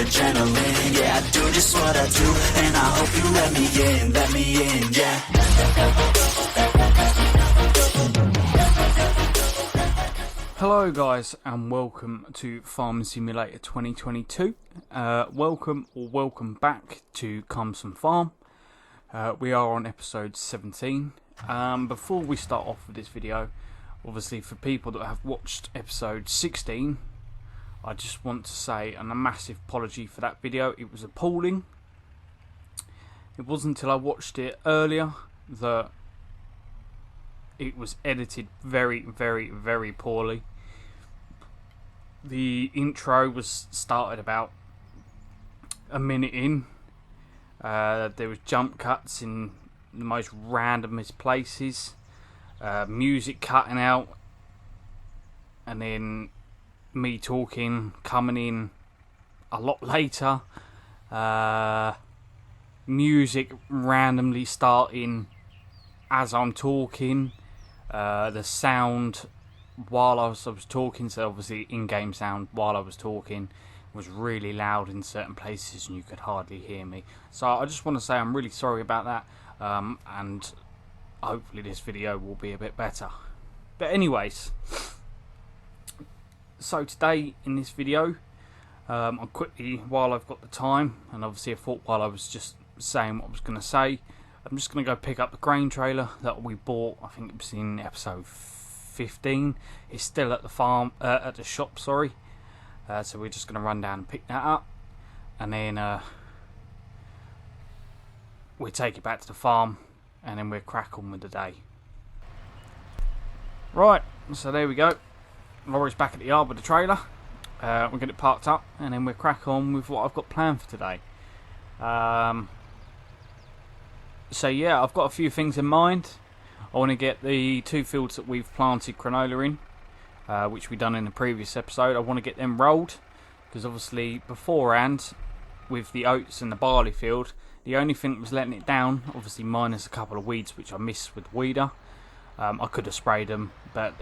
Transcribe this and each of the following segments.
adrenaline. Yeah, I do just what I do, and I hope you let me in, yeah. Hello guys, and welcome to Farming Simulator 2022. Welcome back to Calmsden Farm. We are on episode 17. Before we start off with this video, obviously for people that have watched episode 16, I just want to say a massive apology for that video. It was appalling. It wasn't until I watched it earlier that it was edited very, very, very poorly. The intro was started about a minute in. There was jump cuts in the most randomest places, music cutting out, and then me talking coming in a lot later, music randomly starting as I'm talking, the sound while I was talking, so obviously in-game sound while I was talking was really loud in certain places and you could hardly hear me. So I just want to say I'm really sorry about that, and hopefully this video will be a bit better. But anyways, so today in this video, I'll quickly, while I've got the time, and obviously I thought while I was just saying what I was going to say, I'm just going to go pick up the grain trailer that we bought. I think it was in episode 15. It's still at the farm, at the shop, sorry. So we're just going to run down and pick that up, and then we'll take it back to the farm, and then we'll crack on with the day. Right, so there we go. Laurie's back at the yard with the trailer. We'll get it parked up, and then we'll crack on with what I've got planned for today. So yeah, I've got a few things in mind. I want to get the 2 fields that we've planted canola in, which we done in the previous episode. I want to get them rolled, because obviously beforehand with the oats and the barley field, the only thing that was letting it down, obviously minus a couple of weeds which I missed with weeder. I could have sprayed them, but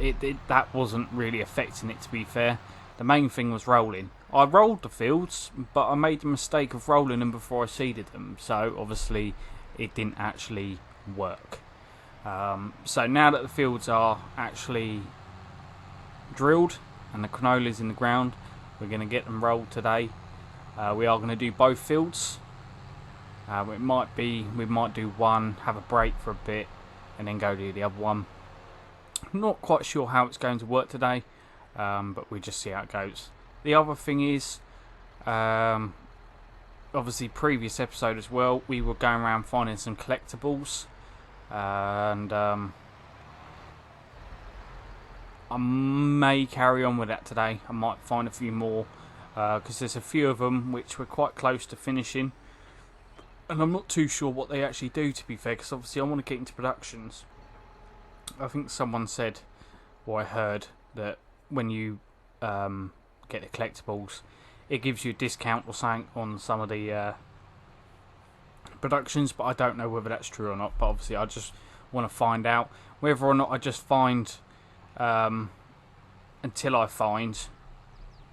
that wasn't really affecting it, to be fair. The main thing was rolling. I rolled the fields, but I made the mistake of rolling them before I seeded them, so obviously it didn't actually work. So now that the fields are actually drilled and the canola's in the ground, we're going to get them rolled today. We are going to do both fields. We might do one, have a break for a bit, and then go do the other one. I'm not quite sure how it's going to work today, but we'll just see how it goes. The other thing is, obviously previous episode as well, we were going around finding some collectables, and I may carry on with that today. I might find a few more, because there's a few of them which we're quite close to finishing, and I'm not too sure what they actually do, to be fair, because obviously I want to get into productions. I think someone said, or I heard, that when you get the collectibles, it gives you a discount or something on some of the productions, but I don't know whether that's true or not. But obviously I just want to find out whether or not I just find until I find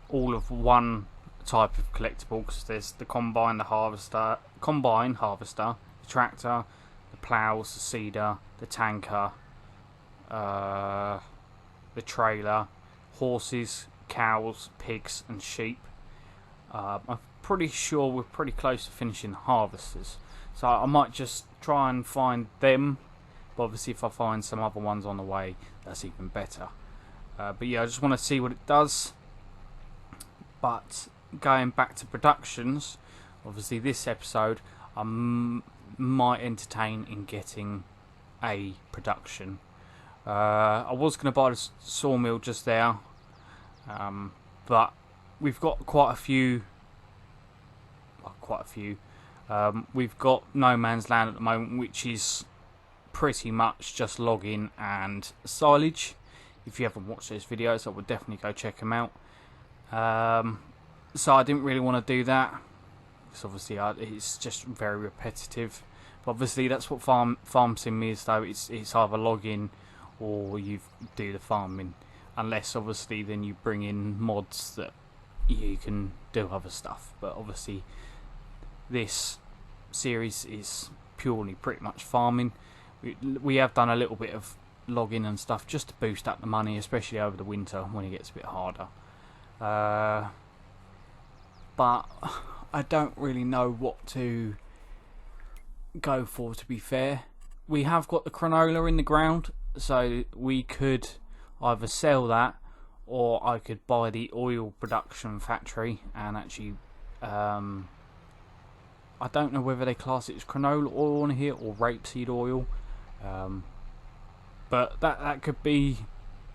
all of one type of collectible, because there's the combine, the harvester, the tractor, the plows, the seeder, the tanker, the trailer, horses, cows, pigs and sheep. I'm pretty sure we're pretty close to finishing the harvesters, so I might just try and find them, but obviously if I find some other ones on the way, that's even better. But yeah, I just want to see what it does. But going back to productions, obviously this episode I might entertain in getting a production. I was going to buy the sawmill just there, but we've got quite a few. We've got no man's land at the moment, which is pretty much just logging and silage. If you haven't watched those videos, I would definitely go check them out. So I didn't really want to do that, because obviously it's just very repetitive. But obviously that's what farm sim is, though. It's either logging or you do the farming, unless obviously then you bring in mods that you can do other stuff. But obviously this series is purely pretty much farming. We have done a little bit of logging and stuff just to boost up the money, especially over the winter when it gets a bit harder. But I don't really know what to go for, to be fair. We have got the canola in the ground, so we could either sell that, or I could buy the oil production factory and actually I don't know whether they class it as canola oil on here or rapeseed oil, but that could be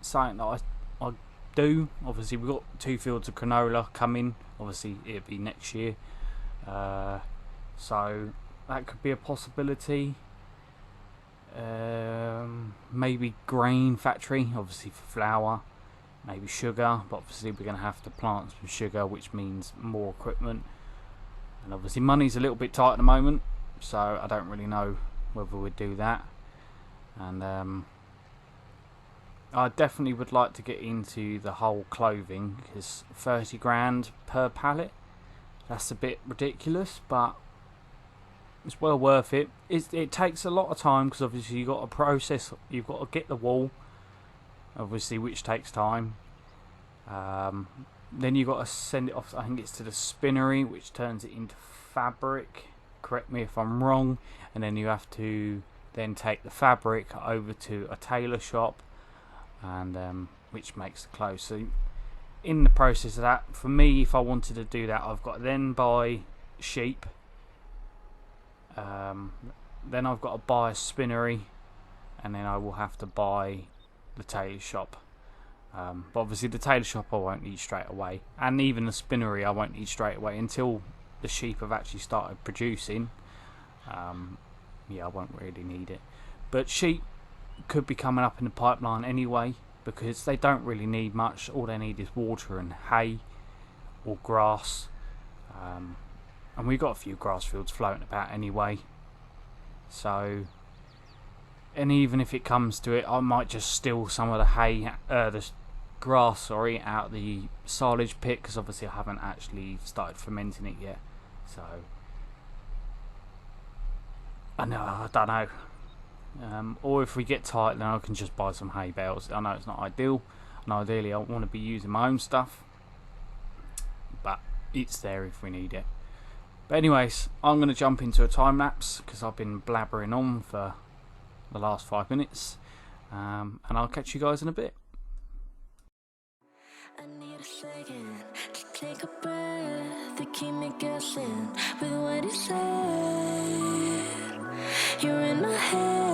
something that I do. Obviously we've got 2 fields of canola coming, obviously it'll be next year, so that could be a possibility. Maybe grain factory, obviously for flour, maybe sugar, but obviously we're going to have to plant some sugar, which means more equipment, and obviously money's a little bit tight at the moment, so I don't really know whether we'd do that. And I definitely would like to get into the whole clothing, because 30 grand per pallet, that's a bit ridiculous, but it's well worth it. It takes a lot of time, because obviously you've got to process, you've got to get the wool, obviously, which takes time. Then you've got to send it off, I think it's to the spinnery, which turns it into fabric, correct me if I'm wrong, and then you have to then take the fabric over to a tailor shop, and which makes the clothes. So in the process of that, for me, if I wanted to do that, I've got to then buy sheep, then I've got to buy a spinnery, and then I will have to buy the tailor shop. But obviously the tailor shop I won't need straight away, and even the spinnery I won't need straight away until the sheep have actually started producing. Yeah, I won't really need it, but sheep could be coming up in the pipeline anyway, because they don't really need much. All they need is water and hay or grass, and we've got a few grass fields floating about anyway, so, and even if it comes to it, I might just steal some of the hay, the grass, sorry, out the silage pit, because obviously I haven't actually started fermenting it yet. So I don't know. Or if we get tight, then I can just buy some hay bales. I know it's not ideal, and ideally I want to be using my own stuff, but it's there if we need it. But anyways, I'm going to jump into a time lapse, because I've been blabbering on for the last 5 minutes, and I'll catch you guys in a bit. I need a second to take a breath, to keep me guessing with what you said. You're in my head.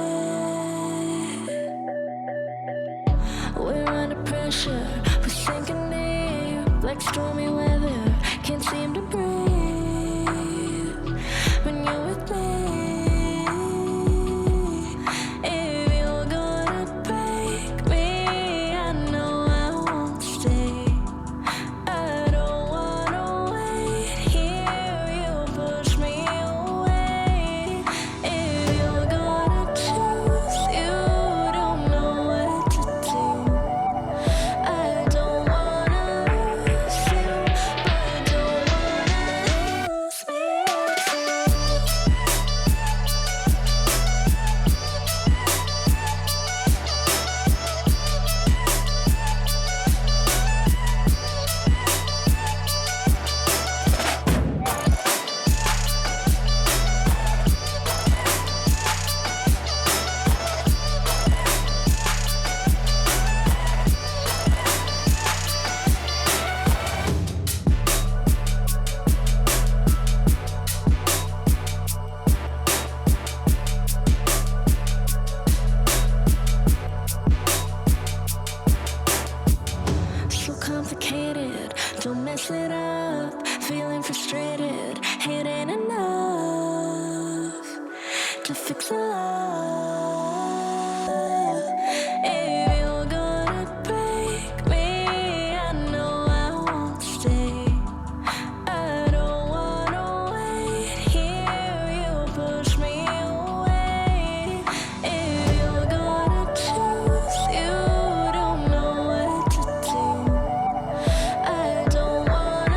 We're under pressure, we're sinking deep, like stormy weather, can't seem to breathe when you're with me. If you're gonna break me, I know I won't stay. I don't wanna wait here, you push me away. If you're gonna choose, you don't know what to do. I don't wanna lose you, but don't wanna lose me too. So complicated, don't mess it up. Feeling frustrated, it ain't enough to fix a love. If you're gonna break me, I know I won't stay. I don't wanna wait here, you push me away. If you're gonna choose, you don't know what to do. I don't wanna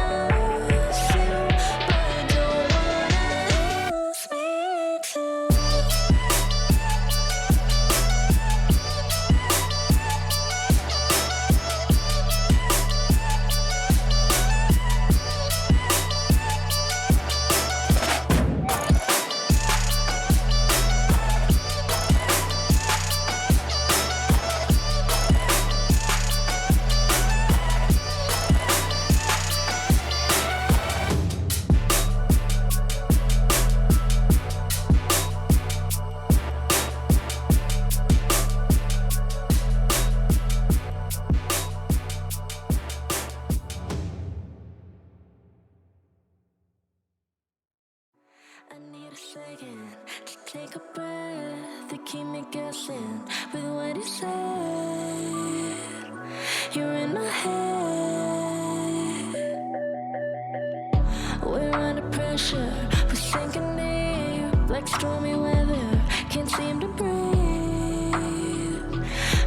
second to take a breath, to keep me guessing with what he said. You're in my head. We're under pressure, we're sinking deep like stormy weather. Can't seem to breathe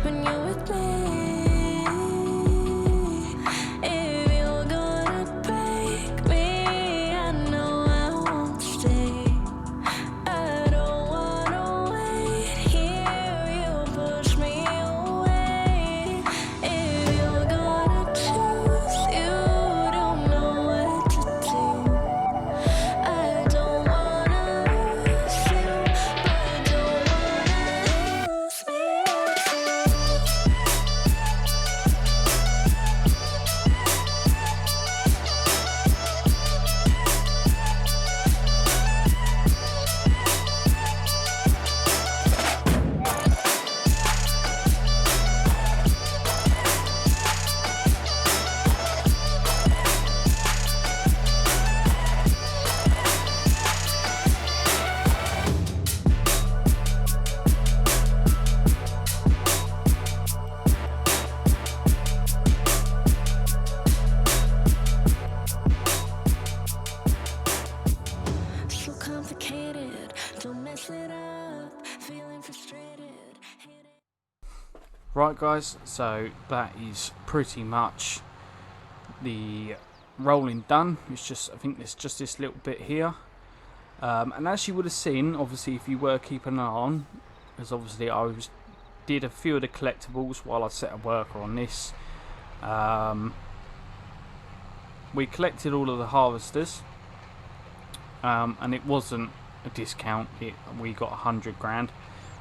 when you're with me. If you're gonna break me, I know I won't stay. I don't wanna wait here, you push me away. If you're gonna choose, you don't know what to do. I don't wanna lose you, but don't wanna lose me too. So complicated, don't mess it up. Feeling frustrated. Right guys, so that is pretty much the rolling done. It's just, I think there's just this little bit here. And as you would have seen, obviously if you were keeping an eye on, as obviously did a few of the collectibles while I set a worker on this. We collected all of the harvesters. And it wasn't a discount, we got 100 grand.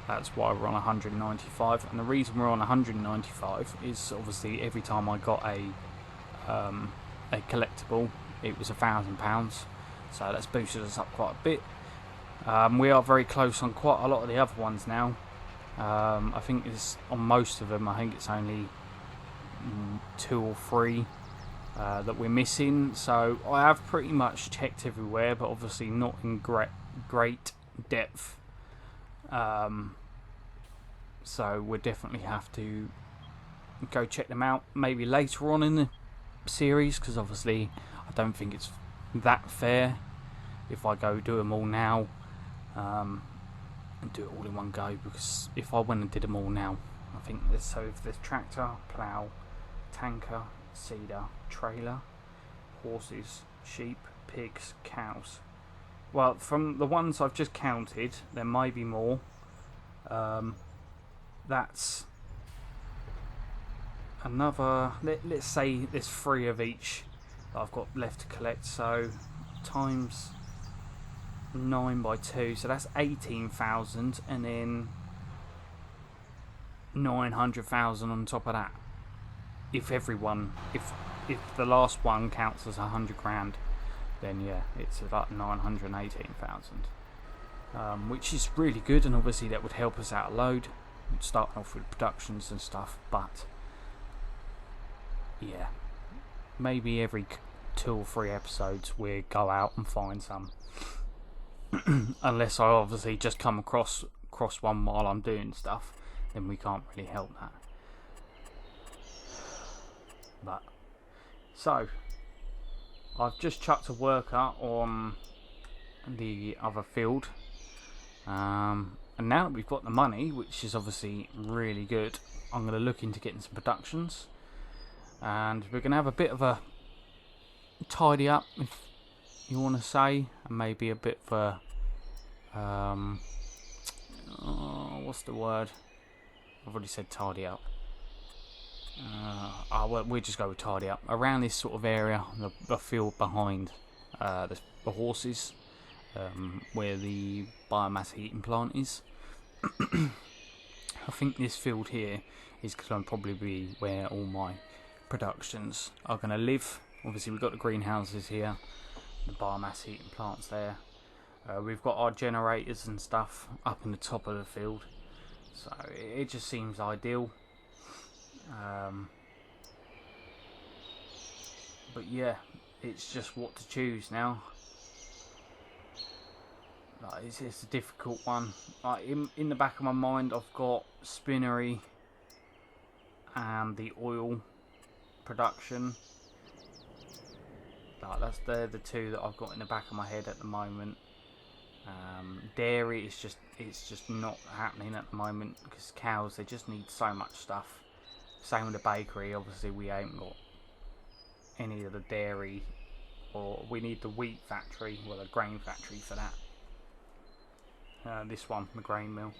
That's why we're on 195, and the reason we're on 195 is obviously every time I got a collectible, it was £1,000, so that's boosted us up quite a bit. We are very close on quite a lot of the other ones now. I think it's on most of them, I think it's only 2 or 3 that we're missing, so I have pretty much checked everywhere, but obviously not in great depth. So we'll definitely have to go check them out maybe later on in the series, because obviously I don't think it's that fair if I go do them all now and do it all in one go, because if I went and did them all now, I think there's, so if there's tractor, plough, tanker, seeder, trailer, horses, sheep, pigs, cows. Well, from the ones I've just counted, there may be more. That's another, let's say there's 3 of each that I've got left to collect, so times 9 by 2, so that's 18,000, and then 900,000 on top of that. If everyone, if the last one counts as 100 grand, then yeah, it's about 918,000, which is really good, and obviously that would help us out a load, starting off with productions and stuff. But yeah, maybe every 2 or 3 episodes we go out and find some, unless I obviously just come across one while I'm doing stuff, then we can't really help that. But so I've just chucked a worker on the other field, and now that we've got the money, which is obviously really good, I'm going to look into getting some productions, and we're going to have a bit of a tidy up, if you want to say, and maybe a bit of a what's the word? I've already said tidy up. Well, we'll just go with tidy up around this sort of area, the field behind the horses, where the biomass heating plant is. I think this field here is going to probably be where all my productions are going to live. Obviously we've got the greenhouses here, the biomass heating plants there. We've got our generators and stuff up in the top of the field, so it just seems ideal. But yeah, it's just what to choose now. Like, it's a difficult one. Like, in the back of my mind, I've got spinnery and the oil production. Like, they're the two that I've got in the back of my head at the moment. Dairy is just not happening at the moment because cows, they just need so much stuff. Same with the bakery. Obviously, we ain't got any of the dairy, or we need the wheat factory, well, the grain factory for that. This one, the grain mill.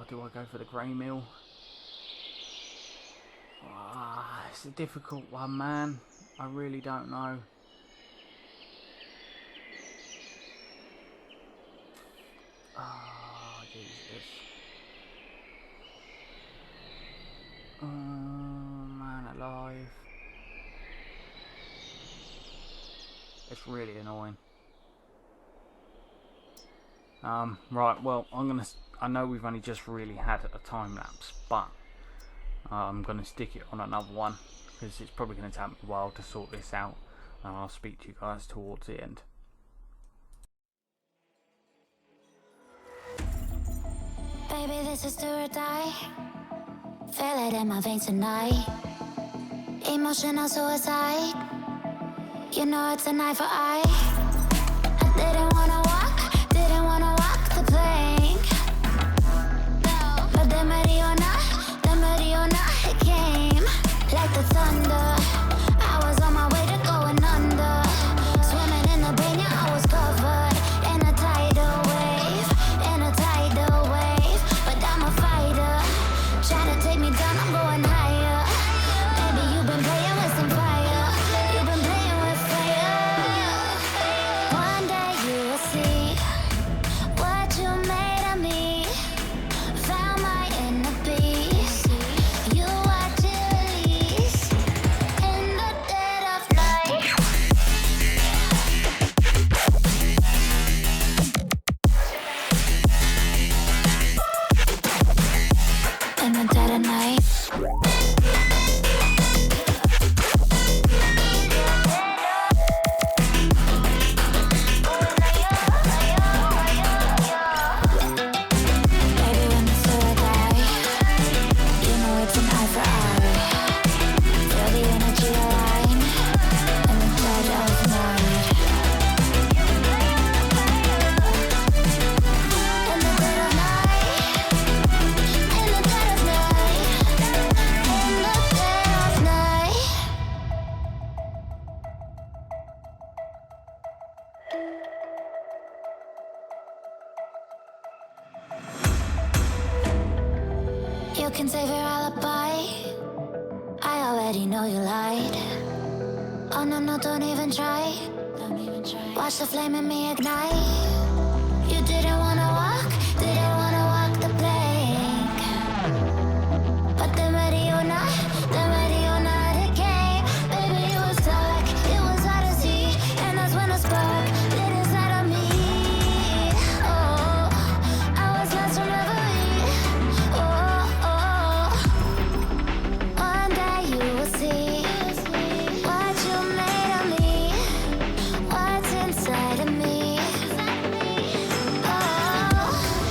Do I go for the grain mill? It's a difficult one, man. I really don't know. Jesus. Oh, man alive. It's really annoying. Right, well, I know we've only just really had a time lapse, but I'm gonna stick it on another one because it's probably gonna take me a while to sort this out, and I'll speak to you guys towards the end. Baby, this is do or die. Feel it in my veins tonight. Emotional suicide. You know it's an eye for eye. I didn't wanna walk the plank. No. But the Mariona, it came like the thunder. I was on my way to going under. Swimming in the banya, I was covered in a tidal wave, But I'm a fighter, trying to take me down, I'm going higher. Baby, you've been playing with some fire. You've been playing with fire. One day you will see what you made of me. Found my inner peace. You watch it release in the dead of night. In the dead of night. Baby, when the sword die, you know it's an eye for eye. Feel the energy align in the dead of night. In the dead of night. In the dead of night. In the dead of night. You can save your alibi. I already know you lied. Oh no, don't even try. Watch the flame in me ignite. You didn't wanna walk the plank. But the Mariona, it came. Baby, it was dark, it was hard to see, and that's when the spark lit inside of me. Oh, I was lost from reverie. Oh, one day you will see what you made of me, what's inside of me. Oh.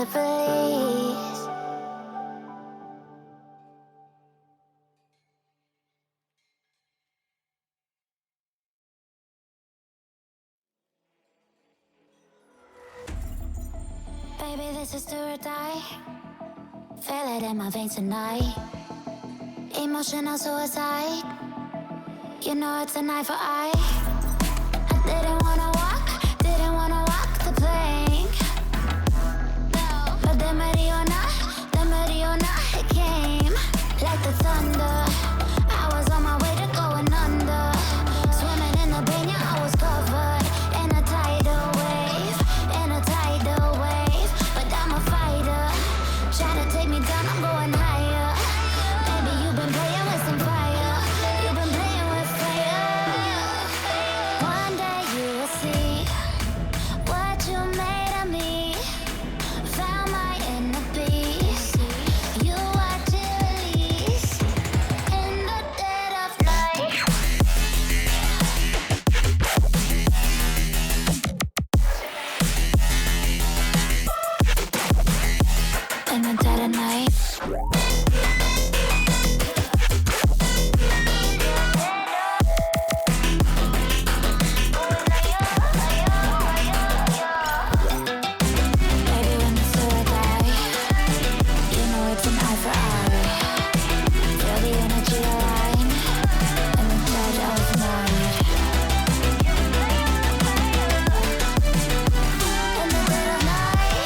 you please. Baby, this is do or die. Feel it in my veins tonight. Emotional suicide. You know it's an eye for eye. I didn't wanna walk the plank. No. But the Mariona, it came like the thunder. I was on my way to going under. Swimming in the banya, I was covered in a tidal wave, But I'm a fighter. Try to take me down, I'm going higher. Baby, you've been playing with some fire. You've been playing with fire. One day you will see what you made of me. Found my inner beast. You watch it release in the dead of night. In the dead of night. Baby, when the sword die, you know it's an eye for eye. Feel the energy align in the dead of night. In the dead of night. In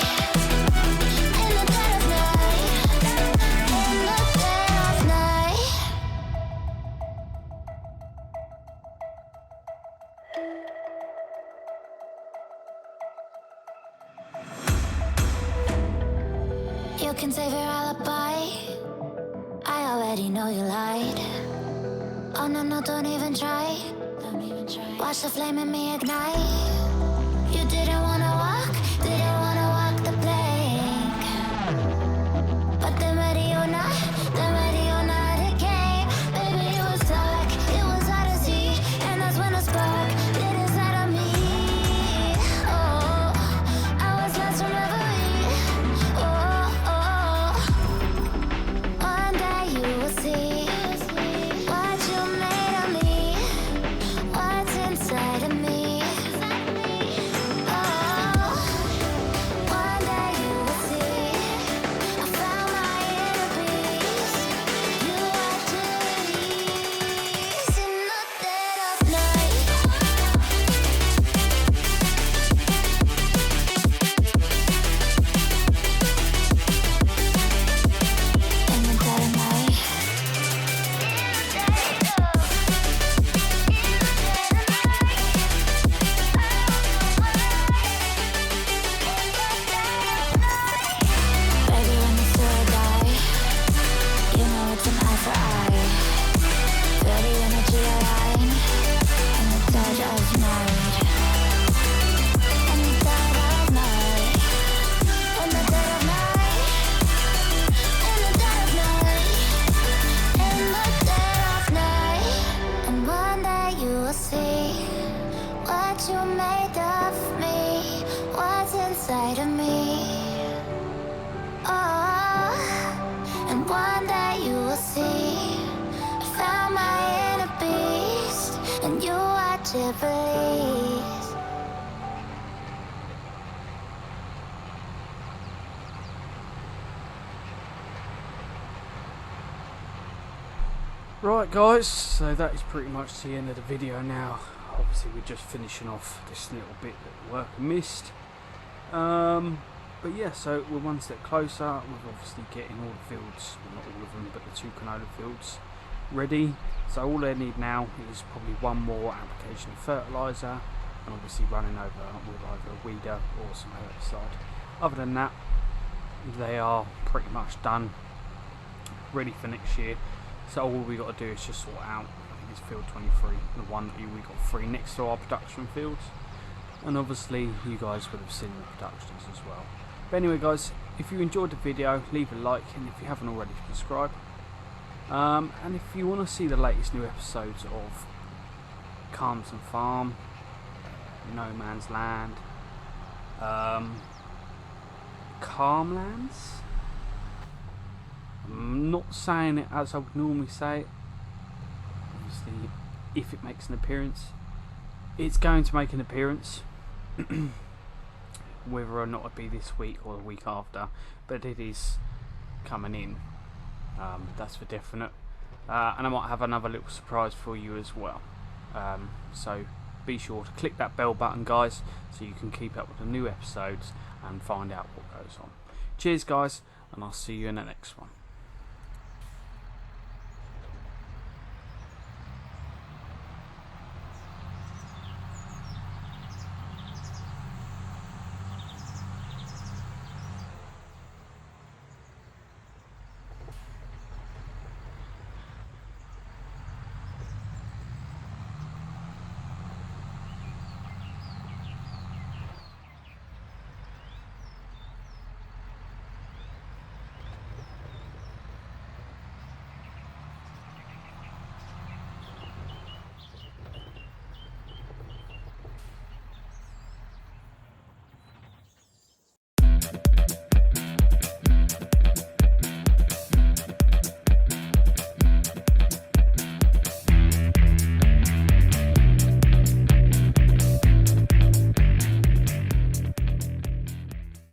the dead of night. In the dead of night. You can save your alibi. I already know you lied. Oh no, don't even try. Watch the flame in me ignite. You didn't wanna walk the plank. But the Mariona, it came. Baby, it was dark, it was hard to see. And that's when a spark lit inside of me. Oh, I was lost from reverie. Oh, one day you will see what you made of me, what's inside of me. Oh, one day you will see I found my inner peace. You watch it release in the dead of night. In the dead of night. Baby, when the sword die, you know it's an eye for eye. Feel the energy align in the dead of night. In the dead of night. In the dead of night. In the dead of night. In the dead of night. And one day you will see what you made of me, what's inside of me. Oh, and one day you will see I found my inner beast, and you watch it release. Right guys, so that is pretty much the end of the video now. Obviously we're just finishing off this little bit that the worker missed. But yeah, so we're one step closer. We're obviously getting all the fields, well not all of them, but the 2 canola fields ready. So all they need now is probably one more application of fertiliser, and obviously running over with either a weeder or some herbicide. Other than that, they are pretty much done, ready for next year. So all we got to do is just sort out, I think it's field 23, the one that we got 3 next to our production fields. And obviously you guys would have seen the productions as well. But anyway guys, if you enjoyed the video, leave a like, and if you haven't already, subscribe. And if you want to see the latest new episodes of Calmsden Farm, No Man's Land, Calmlands. I'm not saying it as I would normally say it. Obviously, if it makes an appearance, it's going to make an appearance. Whether or not it be this week or the week after, but it is coming in. That's for definite. And I might have another little surprise for you as well. So be sure to click that bell button, guys, so you can keep up with the new episodes and find out what goes on. Cheers, guys, and I'll see you in the next one.